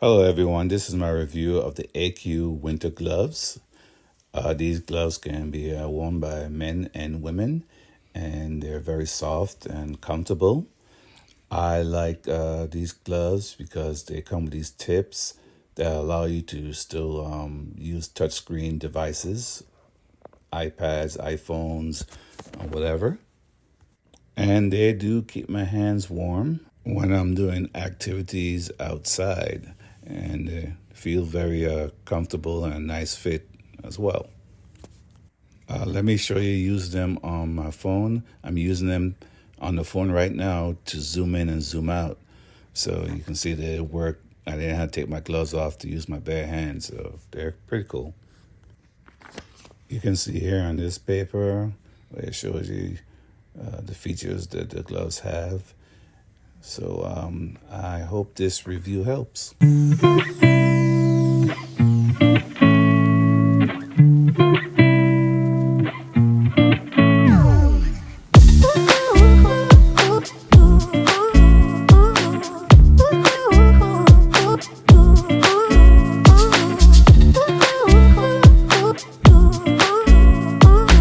Hello everyone, this is my review of the Achiou Winter Gloves. These gloves can be worn by men and women, and they're very soft and comfortable. I like these gloves because they come with these tips that allow you to still use touchscreen devices, iPads, iPhones, whatever. And they do keep my hands warm when I'm doing activities outside, and they feel very comfortable and a nice fit as well. Let me show you use them on my phone. I'm using them on the phone right now to zoom in and zoom out. So you can see that it worked. I didn't have to take my gloves off to use my bare hands, so they're pretty cool. You can see here on this paper where it shows you the features that the gloves have. So I hope this review helps.